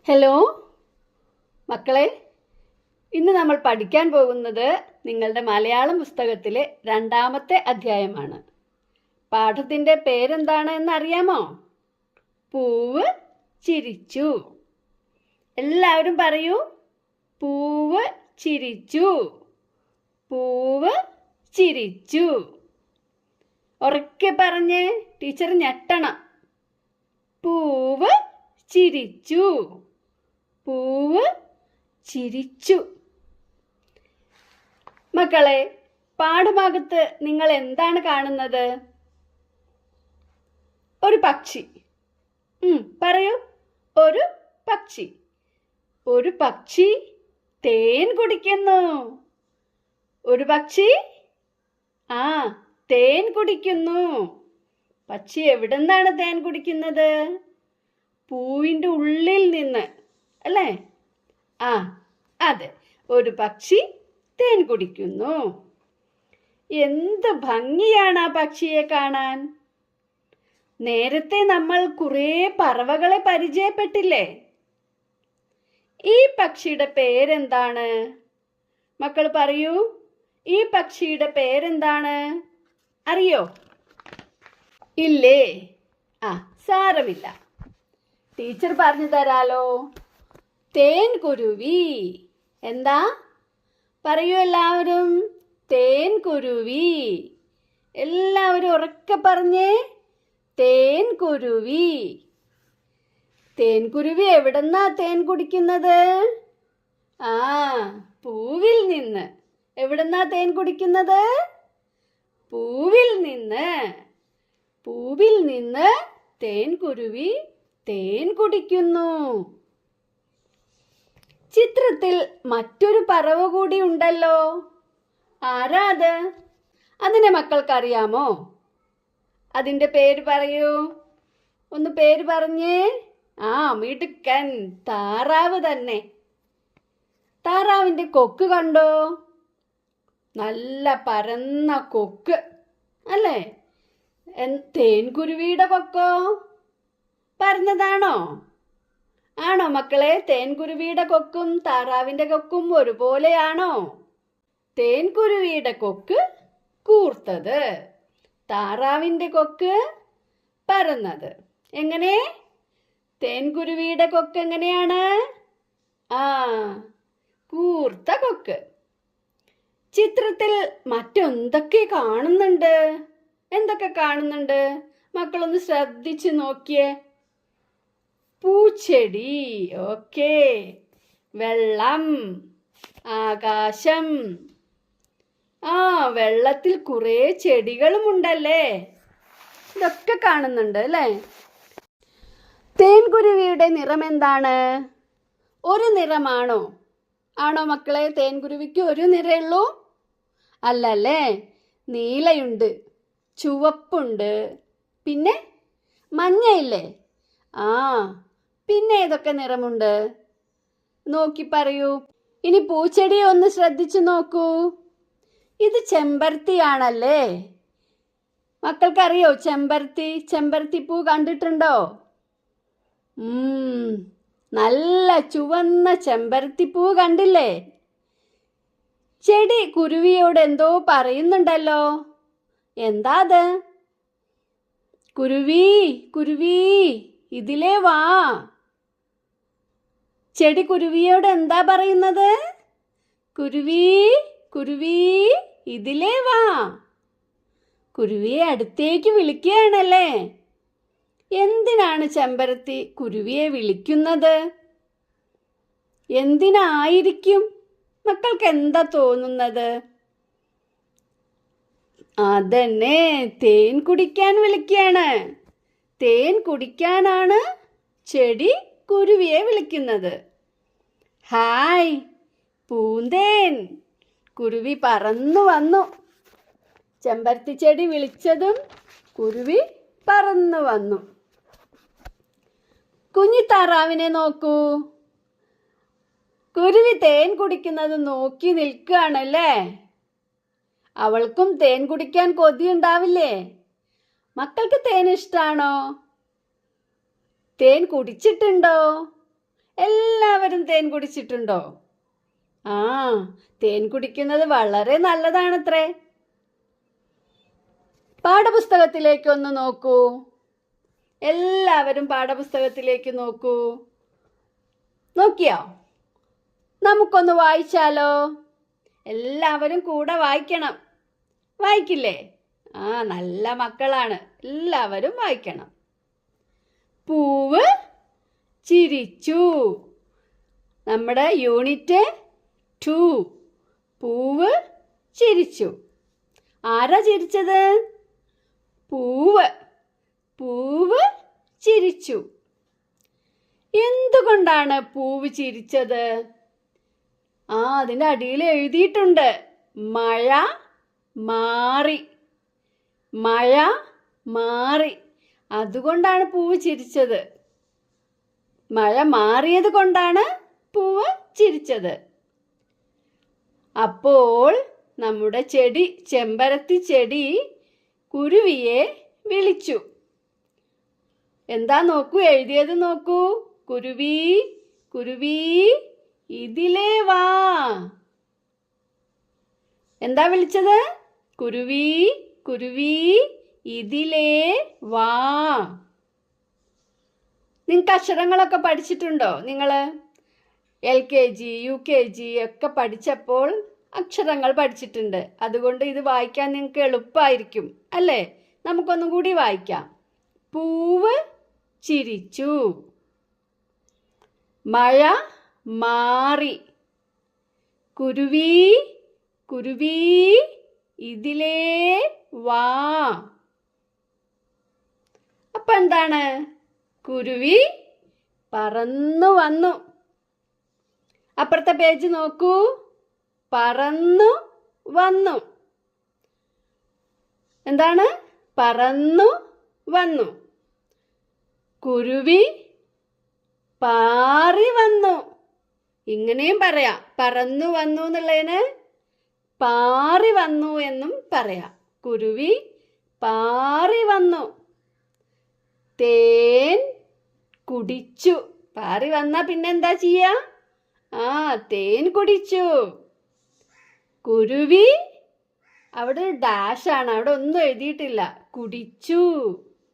Hello മക്കളെ, ഇന്ന് നമ്മൾ പഠിക്കാൻ പോകുന്നത് നിങ്ങളുടെ മലയാളം പുസ്തകത്തിലെ 2ാമത്തെ അധ്യായമാണ്. പാഠത്തിൻ്റെ പേരെന്താണ് എന്നറിയാമോ? പൂവ് ചിരിച്ചു. എല്ലാവരും പറയൂ, പൂവ് ചിരിച്ചു. പൂവ് ചിരിച്ചു. ഉറക്കെ പറഞ്ഞ് ടീച്ചർ ഞെട്ടണം. പൂവ് ചിരിച്ചു. പൂവ് ചിരിച്ചു. മക്കളെ, പാഠഭാഗത്ത് നിങ്ങൾ എന്താണ് കാണുന്നത്? ഒരു പക്ഷി. പറയൂ. ഒരു പക്ഷി. ഒരു പക്ഷി തേൻ കുടിക്കുന്നു. ഒരു പക്ഷി തേൻ കുടിക്കുന്നു. പക്ഷി എവിടുന്നാണ് തേൻ കുടിക്കുന്നത്? പൂവിൻ്റെ ഉള്ളിൽ നിന്ന്, അല്ലേ? അതെ, ഒരു പക്ഷി തേൻ കുടിക്കുന്നു. എന്ത് ഭംഗിയാണ് ആ പക്ഷിയെ കാണാൻ. നേരത്തെ നമ്മൾ കുറേ പറവകളെ പരിചയപ്പെട്ടില്ലേ? ഈ പക്ഷിയുടെ പേരെന്താണ്? മക്കൾ പറയൂ, ഈ പക്ഷിയുടെ പേരെന്താണ്? അറിയോ? ഇല്ലേ? സാരമില്ല, ടീച്ചർ പറഞ്ഞു തരാലോ. തേൻകുരുവി. എന്താ? പറയൂ എല്ലാവരും. തേൻകുരുവി. എല്ലാവരും ഉറക്കെ പറഞ്ഞേ, തേൻകുരുവി. തേൻകുരുവി എവിടെന്നാ തേൻ കുടിക്കുന്നത്? പൂവിൽ നിന്ന്. എവിടെന്നാ തേൻ കുടിക്കുന്നത്? പൂവിൽ നിന്ന്. പൂവിൽ നിന്ന് തേൻകുരുവി തേൻ കുടിക്കുന്നു. ചിത്രത്തിൽ മറ്റൊരു പറവ കൂടി ഉണ്ടല്ലോ. ആരാ അത്? അതിനെ മക്കൾക്കറിയാമോ? അതിൻ്റെ പേര് പറയൂ. ഒന്ന് പേര് പറഞ്ഞേ. മിടുക്കൻ. താറാവ് തന്നെ. താറാവിൻ്റെ കൊക്ക് കണ്ടോ? നല്ല പരന്ന കൊക്ക്, അല്ലേ? തേൻകുരുവിയുടെ കൊക്കോ പരന്നതാണോ? ആണോ മക്കളെ? തേൻകുരുവിയുടെ കൊക്കും താറാവിൻ്റെ കൊക്കും ഒരുപോലെയാണോ? തേൻകുരുവിയുടെ കൊക്ക് കൂർത്തത്, താറാവിൻ്റെ കൊക്ക് പരന്നത്. എങ്ങനെ? തേൻകുരുവിയുടെ കൊക്ക് എങ്ങനെയാണ്? കൂർത്ത കൊക്ക്. ചിത്രത്തിൽ മറ്റെന്തൊക്കെ കാണുന്നുണ്ട്? എന്തൊക്കെ കാണുന്നുണ്ട്? മക്കളൊന്ന് ശ്രദ്ധിച്ചു നോക്കിയേ. പൂച്ചെടി. ഓക്കേ. വെള്ളം, ആകാശം. വെള്ളത്തിൽ കുറേ ചെടികളും ഉണ്ടല്ലേ. ഇതൊക്കെ കാണുന്നുണ്ട് അല്ലേ? തേൻകുരുവിയുടെ നിറം എന്താണ്? ഒരു നിറമാണോ? ആണോ മക്കളെ? തേൻകുരുവിക്ക് ഒരു നിറമുള്ളൂ? അല്ലല്ലേ. നീലയുണ്ട്, ചുവപ്പുണ്ട്, പിന്നെ മഞ്ഞയില്ലേ? പിന്നെ ഏതൊക്കെ നിറമുണ്ട്? നോക്കി പറയൂ. ഇനി പൂച്ചെടിയെ ഒന്ന് ശ്രദ്ധിച്ചു നോക്കൂ. ഇത് ചെമ്പരത്തിയാണല്ലേ? മക്കൾക്കറിയോ ചെമ്പരത്തി? ചെമ്പരത്തിപ്പൂ കണ്ടിട്ടുണ്ടോ? നല്ല ചുവന്ന ചെമ്പരത്തിപ്പൂ കണ്ടില്ലേ? ചെടി കുരുവിയോട് എന്തോ പറയുന്നുണ്ടല്ലോ. എന്താ അത്? കുരുവി, കുരുവി, ഇതിലേ വാ. ചെടി കുരുവിയോട് എന്താ പറയുന്നത്? കുരുവി, കുരുവി, ഇതിലേ വാ. കുരുവിയെ അടുത്തേക്ക് വിളിക്കുകയാണല്ലേ. എന്തിനാണ് ചെമ്പരത്തി കുരുവിയെ വിളിക്കുന്നത്? എന്തിനായിരിക്കും? മക്കൾക്ക് എന്താ തോന്നുന്നത്? അതന്നെ, തേൻ കുടിക്കാൻ വിളിക്കുകയാണ്. തേൻ കുടിക്കാനാണ് ചെടി കുരുവിയെ വിളിക്കുന്നത്. ഹായ് പൂന്തേൻ. കുരുവി പറന്നു വന്നു. ചെമ്പരത്തി ചെടി വിളിച്ചതും കുരുവി പറന്നു വന്നു. കുഞ്ഞിത്താറാവിനെ നോക്കൂ. കുരുവി തേൻ കുടിക്കുന്നത് നോക്കി നിൽക്കുകയാണല്ലേ. അവൾക്കും തേൻ കുടിക്കാൻ കൊതിയുണ്ടാവില്ലേ? മക്കൾക്ക് തേൻ ഇഷ്ടാണോ? തേൻ കുടിച്ചിട്ടുണ്ടോ? എല്ലാവരും തേൻ കുടിച്ചിട്ടുണ്ടോ? ആ, തേൻ കുടിക്കുന്നത് വളരെ നല്ലതാണത്രേ. പാഠപുസ്തകത്തിലേക്ക് ഒന്ന് നോക്കൂ. എല്ലാവരും പാഠപുസ്തകത്തിലേക്ക് നോക്കൂ. നോക്കിയോ? നമുക്കൊന്ന് വായിച്ചാലോ? എല്ലാവരും കൂടെ വായിക്കണം. വായിക്കില്ലേ? ആ, നല്ല മക്കളാണ്. എല്ലാവരും വായിക്കണം. പൂവ് ചിരിച്ചു. നമ്മുടെ യൂണിറ്റ് 2. പൂവ് ചിരിച്ചു. ആരാ ചിരിച്ചത്? പൂവ്. പൂവ് ചിരിച്ചു. എന്തുകൊണ്ടാണ് പൂവ് ചിരിച്ചത്? അതിൻ്റെ അടിയിൽ എഴുതിയിട്ടുണ്ട്, മഴ മാറി. മഴ മാറി. അതുകൊണ്ടാണ് പൂവ് ചിരിച്ചത്. മഴ മാറിയത് കൊണ്ടാണ് പൂവ് ചിരിച്ചത്. അപ്പോൾ നമ്മുടെ ചെടി, ചെമ്പരത്തി ചെടി, കുരുവിയെ വിളിച്ചു. എന്താ നോക്കൂ, എഴുതിയത് നോക്കൂ. കുരുവി, കുരുവി, ഇതിലേ വാ. എന്താ വിളിച്ചത്? കുരുവി, കുരുവി, ഇതിലേ വാ. നിങ്ങൾക്ക് അക്ഷരങ്ങളൊക്കെ പഠിച്ചിട്ടുണ്ടോ? നിങ്ങൾ LKG UKG ഒക്കെ പഠിച്ചപ്പോൾ അക്ഷരങ്ങൾ പഠിച്ചിട്ടുണ്ട്. അതുകൊണ്ട് ഇത് വായിക്കാൻ നിങ്ങൾക്ക് എളുപ്പമായിരിക്കും അല്ലേ? നമുക്കൊന്നും കൂടി വായിക്കാം. പൂവ് ചിരിച്ചു. മഴ മാറി. കുരുവി, കുരുവി, ഇതിലേ വാ. അപ്പൊ എന്താണ്? കുരുവി പറന്നു വന്നു. അപ്പുറത്തെ പേജ് നോക്കൂ. പറന്നു വന്നു. എന്താണ്? പറന്നു വന്നു. കുരുവി പാറി വന്നു. ഇങ്ങനെയും പറയാം. പറന്നു വന്നു എന്നുള്ളതിന് പാറി വന്നു എന്നും പറയാം. കുരുവി പാറി വന്നു. തേൻ കുടിച്ചു. പാറി വന്നാ പിന്നെന്താ ചെയ്യാ? തേൻ കുടിച്ചു. കുരുവി, അവിടെ ഡാഷാണ്, അവിടെ ഒന്നും എഴുതിയിട്ടില്ല. കുടിച്ചു.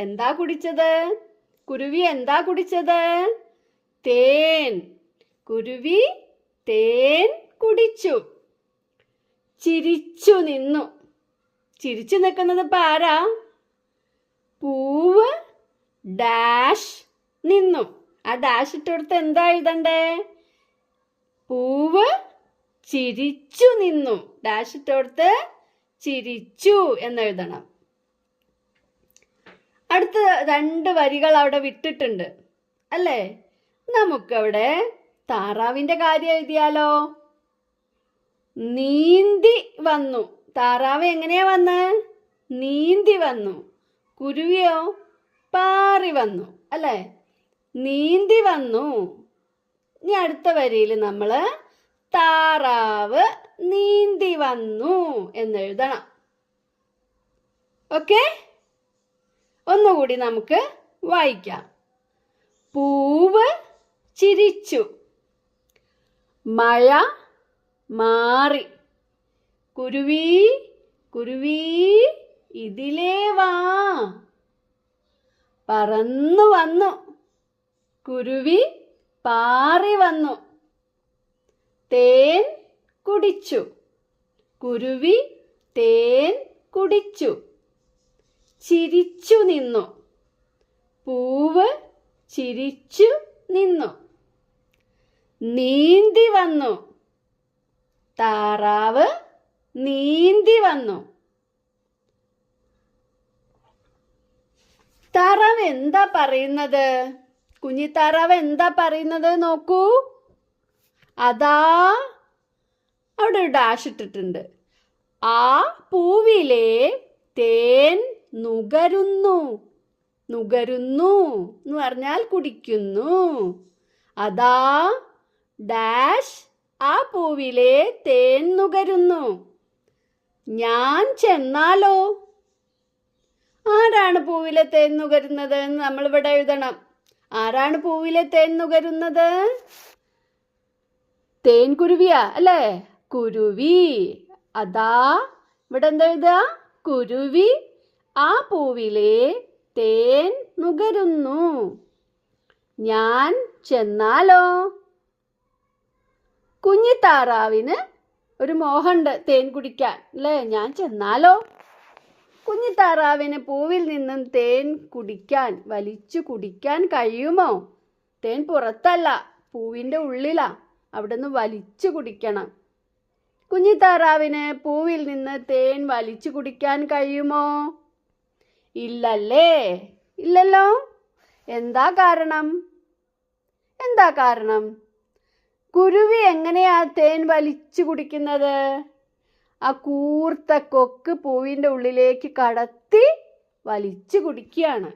എന്താ കുടിച്ചത്? കുരുവി എന്താ കുടിച്ചത്? തേൻ. കുരുവി തേൻ കുടിച്ചു. ചിരിച്ചു നിന്നു. ചിരിച്ചു നിൽക്കുന്നത് ഇപ്പം ആരാ? പൂവ് ഡാഷ് നിന്നു. ആ ഡാഷ് ഇട്ടെടുത്ത് എന്താ എഴുതണ്ടേ? പൂവ് ചിരിച്ചു നിന്നു. ഡാഷ് ഇട്ടെടുത്ത് ചിരിച്ചു എന്നെഴുതണം. അടുത്ത 2 വരികൾ അവിടെ വിട്ടിട്ടുണ്ട് അല്ലേ? നമുക്കവിടെ താറാവിൻ്റെ കാര്യം എഴുതിയാലോ? നീന്തി വന്നു. താറാവ് എങ്ങനെയാ വന്ന്? നീന്തി വന്നു. കുരുവിയോ? പാറി വന്നു അല്ലേ? നീന്തി വന്നു. ഇനി അടുത്ത വരിയിൽ നമ്മൾ താറാവ് നീന്തി വന്നു എന്നെഴുതണം. ഓക്കെ? ഒന്നുകൂടി നമുക്ക് വായിക്കാം. പൂവ് ചിരിച്ചു. മഴ മാറി. കുരുവി, കുരുവി, ഇതിലേ വാ. പറന്നു വന്നു. കുരുവി പാറി വന്നു. തേൻ കുടിച്ചു. കുരുവി തേൻ കുടിച്ചു. ചിരിച്ചു നിന്നു. പൂവ് ചിരിച്ചു നിന്നു. നീന്തി വന്നു. താറാവ് നീന്തി വന്നു. താറാവ് എന്താ പറയുന്നത്? കുഞ്ഞിത്താറാവ് എന്താ പറയുന്നത് നോക്കൂ. അതാ അവിടെ ഒരു ഡാഷ് ഇട്ടിട്ടുണ്ട്. ആ പൂവിലെ തേൻ നുകരുന്നു. നുകരുന്നു എന്ന് പറഞ്ഞാൽ കുടിക്കുന്നു. അതാ ഡാഷ് ആ പൂവിലെ തേൻ നുകരുന്നു. ഞാൻ ചെന്നാലോ? ആരാണ് പൂവിലെ തേൻ നുകരുന്നത് എന്ന് നമ്മളിവിടെ എഴുതണം. ആരാണ് പൂവിലെ തേൻ നുകരുന്നത്? തേൻകുരുവിയാ അല്ലേ? കുരുവി. അതാ ഇവിടെ എന്താ എഴുതുക? കുരുവി ആ പൂവിലെ തേൻ നുകരുന്നു. ഞാൻ ചെന്നാലോ? കുഞ്ഞിത്താറാവിന് ഒരു മോഹമുണ്ട് തേൻ കുടിക്കാൻ അല്ലേ? ഞാൻ ചെന്നാലോ? കുഞ്ഞിത്താറാവിന് പൂവിൽ നിന്നും തേൻ വലിച്ചു കുടിക്കാൻ കഴിയുമോ? തേൻ പുറത്തല്ല, പൂവിൻ്റെ ഉള്ളിലാ. അവിടുന്ന് വലിച്ചു കുടിക്കണം. കുഞ്ഞിത്താറാവിന് പൂവിൽ നിന്ന് തേൻ വലിച്ചു കുടിക്കാൻ കഴിയുമോ? ഇല്ലല്ലേ? ഇല്ലല്ലോ. എന്താ കാരണം? കുരുവി എങ്ങനെയാ തേൻ വലിച്ചു കുടിക്കുന്നത്? ആ കൂർത്ത കൊക്ക് പൂവിൻ്റെ ഉള്ളിലേക്ക് കടത്തി വലിച്ചു കുടിക്കുകയാണ്.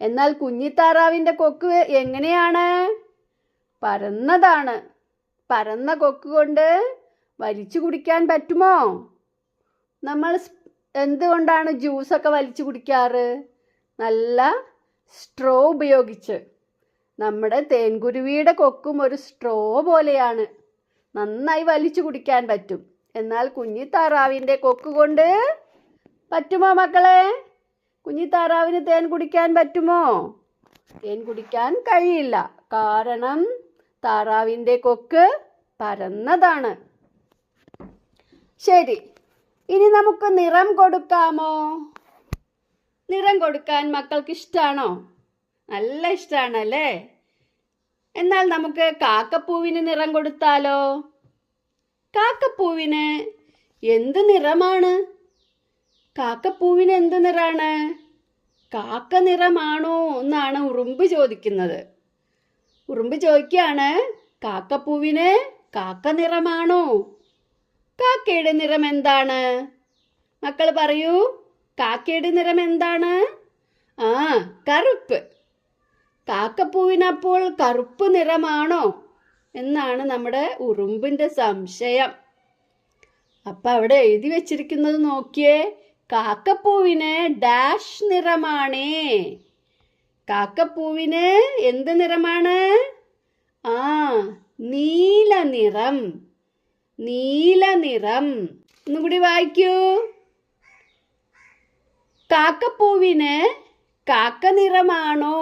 എന്നാൽ കുഞ്ഞിത്താറാവിൻ്റെ കൊക്ക് എങ്ങനെയാണ്? പരന്നതാണ്. പരന്ന കൊക്ക് കൊണ്ട് വലിച്ചു കുടിക്കാൻ പറ്റുമോ? നമ്മൾ എന്തുകൊണ്ടാണ് ജ്യൂസൊക്കെ വലിച്ചു കുടിക്കാറ്? നല്ല സ്ട്രോ ഉപയോഗിച്ച്. നമ്മുടെ തേൻകുരുവിയുടെ കൊക്കും ഒരു സ്ട്രോ പോലെയാണ്. നന്നായി വലിച്ചു കുടിക്കാൻ പറ്റും. എന്നാൽ കുഞ്ഞിത്താറാവിൻ്റെ കൊക്ക് കൊണ്ട് പറ്റുമോ മക്കളെ? കുഞ്ഞിത്താറാവിന് തേൻ കുടിക്കാൻ പറ്റുമോ? തേൻ കുടിക്കാൻ കഴിയില്ല. കാരണം താറാവിൻ്റെ കൊക്ക് പരന്നതാണ്. ശരി, ഇനി നമുക്ക് നിറം കൊടുക്കാമോ? നിറം കൊടുക്കാൻ മക്കൾക്ക് ഇഷ്ടമാണോ? നല്ല ഇഷ്ടമാണല്ലേ? എന്നാൽ നമുക്ക് കാക്കപ്പൂവിന് നിറം കൊടുത്താലോ? കാക്കപ്പൂവിന് എന്ത് നിറമാണ്? കാക്കപ്പൂവിന് എന്ത് നിറാണ്? കാക്ക നിറമാണോ എന്നാണ് ഉറുമ്പ് ചോദിക്കുന്നത്. ഉറുമ്പ് ചോദിക്കുകയാണ്, കാക്കപ്പൂവിന് കാക്ക നിറമാണോ? കാക്കയുടെ നിറം എന്താണ്? മക്കൾ പറയൂ, കാക്കയുടെ നിറം എന്താണ്? കറുപ്പ്. കാക്കപ്പൂവിനപ്പോൾ കറുപ്പ് നിറമാണോ എന്നാണ് നമ്മുടെ ഉറുമ്പിൻ്റെ സംശയം. അപ്പം അവിടെ എഴുതി വെച്ചിരിക്കുന്നത് നോക്കിയേ, കാക്കപ്പൂവിന് ഡാഷ് നിറമാണേ. കാക്കപ്പൂവിന് എന്ത് നിറമാണ്? നീല നിറം. നീല നിറം. ഒന്നും കൂടി വായിക്കൂ. കാക്കപ്പൂവിന് കാക്ക നിറമാണോ?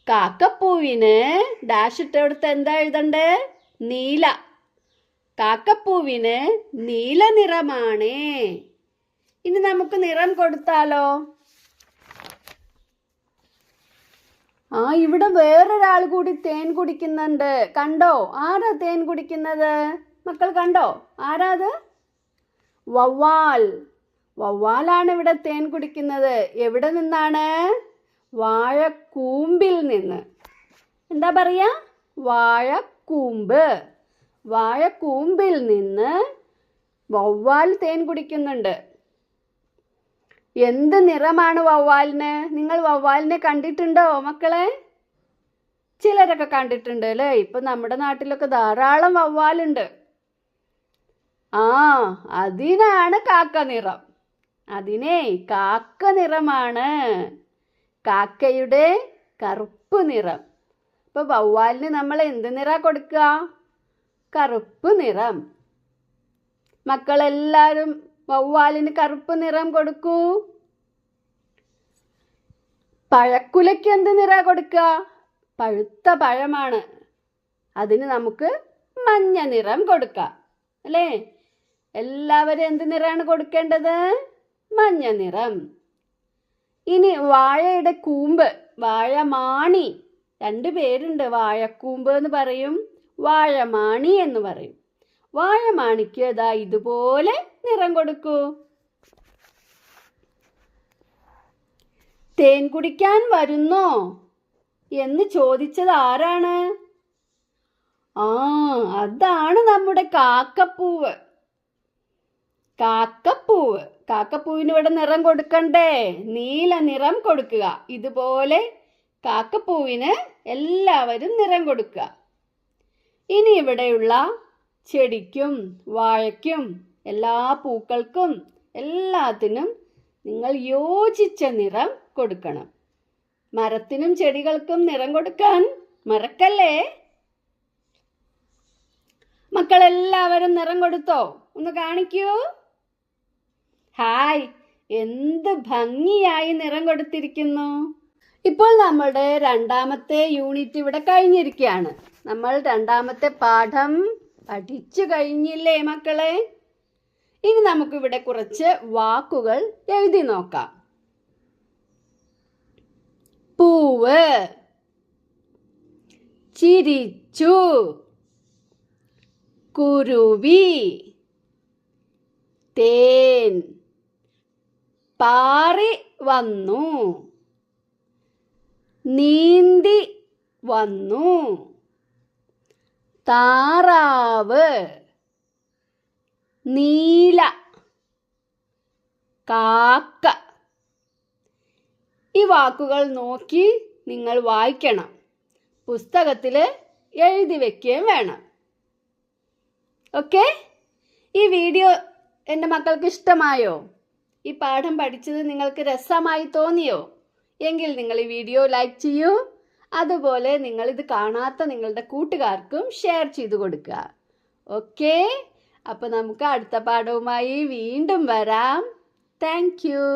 കാക്കപ്പൂവിന് ഡാഷ് ഇട്ടടുത്ത് എന്താ എഴുതണ്ടേ? നീല. കാക്കപ്പൂവിന് നീല നിറമാണേ. ഇനി നമുക്ക് നിറം കൊടുത്താലോ? ഇവിടെ വേറൊരാൾ കൂടി തേൻ കുടിക്കുന്നുണ്ട്. കണ്ടോ? ആരാ തേൻ കുടിക്കുന്നത്? മക്കൾ കണ്ടോ? ആരാ അത്? വവ്വാൽ. വവ്വാലാണ് ഇവിടെ തേൻ കുടിക്കുന്നത്. എവിടെ നിന്നാണ്? വാഴക്കൂമ്പിൽ നിന്ന്. എന്താ പറയാ? വാഴക്കൂമ്പ്. വാഴക്കൂമ്പിൽ നിന്ന് വവ്വാൽ തേൻ കുടിക്കുന്നുണ്ട്. എന്ത് നിറമാണ് വവ്വാലിന്? നിങ്ങൾ വവ്വാലിനെ കണ്ടിട്ടുണ്ടോ മക്കളെ? ചിലരൊക്കെ കണ്ടിട്ടുണ്ട് അല്ലേ? ഇപ്പൊ നമ്മുടെ നാട്ടിലൊക്കെ ധാരാളം വവ്വാലുണ്ട്. അതിനാണ് കാക്ക നിറം. അതിനെ കാക്ക നിറമാണ്. കാക്കയുടെ കറുപ്പ് നിറം. ഇപ്പൊ വവ്വാലിന് നമ്മൾ എന്ത് നിറ കൊടുക്കുക? കറുപ്പ് നിറം. മക്കളെല്ലാവരും വവ്വാലിന് കറുപ്പ് നിറം കൊടുക്കൂ. പഴക്കുലയ്ക്ക് എന്ത് നിറ കൊടുക്കുക? പഴുത്ത പഴമാണ്. അതിന് നമുക്ക് മഞ്ഞ നിറം കൊടുക്കാം അല്ലേ? എല്ലാവരും എന്ത് നിറമാണ് കൊടുക്കേണ്ടത്? മഞ്ഞ നിറം. ഇനി വാഴയുടെ കൂമ്പ്, വാഴമാണി. 2 പേരുണ്ട്. വാഴക്കൂമ്പ് എന്ന് പറയും, വാഴമാണി എന്ന് പറയും. വാഴമാണിക്ക് ഇതുപോലെ നിറം കൊടുക്കൂ. തേൻ കുടിക്കാൻ വരുന്നോ എന്ന് ചോദിച്ചത് ആരാണ്? അതാണ് നമ്മുടെ കാക്കപ്പൂവ്. കാക്കപ്പൂവ്. കാക്കപ്പൂവിന് ഇവിടെ നിറം കൊടുക്കണ്ടേ? നീല നിറം കൊടുക്കുക. ഇതുപോലെ കാക്കപ്പൂവിന് എല്ലാവരും നിറം കൊടുക്കുക. ഇനി ഇവിടെയുള്ള ചെടിക്കും വാഴയ്ക്കും എല്ലാ പൂക്കൾക്കും എല്ലാത്തിനും നിങ്ങൾ യോജിച്ച നിറം കൊടുക്കണം. മരത്തിനും ചെടികൾക്കും നിറം കൊടുക്കാൻ മറക്കല്ലേ. മക്കളെല്ലാവരും നിറം കൊടുത്തോ? ഒന്ന് കാണിക്കൂ. ഹായ്, എന്ത് ഭംഗിയായി നിറം കൊടുത്തിരിക്കുന്നു. ഇപ്പോൾ നമ്മളുടെ രണ്ടാമത്തെ യൂണിറ്റ് ഇവിടെ കഴിഞ്ഞിരിക്കുകയാണ്. നമ്മൾ രണ്ടാമത്തെ പാഠം പഠിച്ചു കഴിഞ്ഞില്ലേ മക്കളെ? ഇനി നമുക്കിവിടെ കുറച്ച് വാക്കുകൾ എഴുതി നോക്കാം. പൂവ്, ചിരിച്ചു, കുരുവി, തേൻ, പാറി വന്നു, നീന്തി വന്നു, താറാവ്, നീല, കാക്ക. ഈ വാക്കുകൾ നോക്കി നിങ്ങൾ വായിക്കണം. പുസ്തകത്തിൽ എഴുതി വെക്കുകയും വേണം. ഓക്കെ? ഈ വീഡിയോ എൻ്റെ മക്കൾക്ക് ഇഷ്ടമായോ? ഈ പാഠം പഠിച്ചത് നിങ്ങൾക്ക് രസമായി തോന്നിയോ? എങ്കിൽ നിങ്ങൾ ഈ വീഡിയോ ലൈക്ക് ചെയ്യൂ. അതുപോലെ നിങ്ങളിത് കാണാത്ത നിങ്ങളുടെ കൂട്ടുകാർക്കും ഷെയർ ചെയ്ത് കൊടുക്കുക. ഓക്കെ? അപ്പോൾ നമുക്ക് അടുത്ത പാഠവുമായി വീണ്ടും വരാം. Thank you.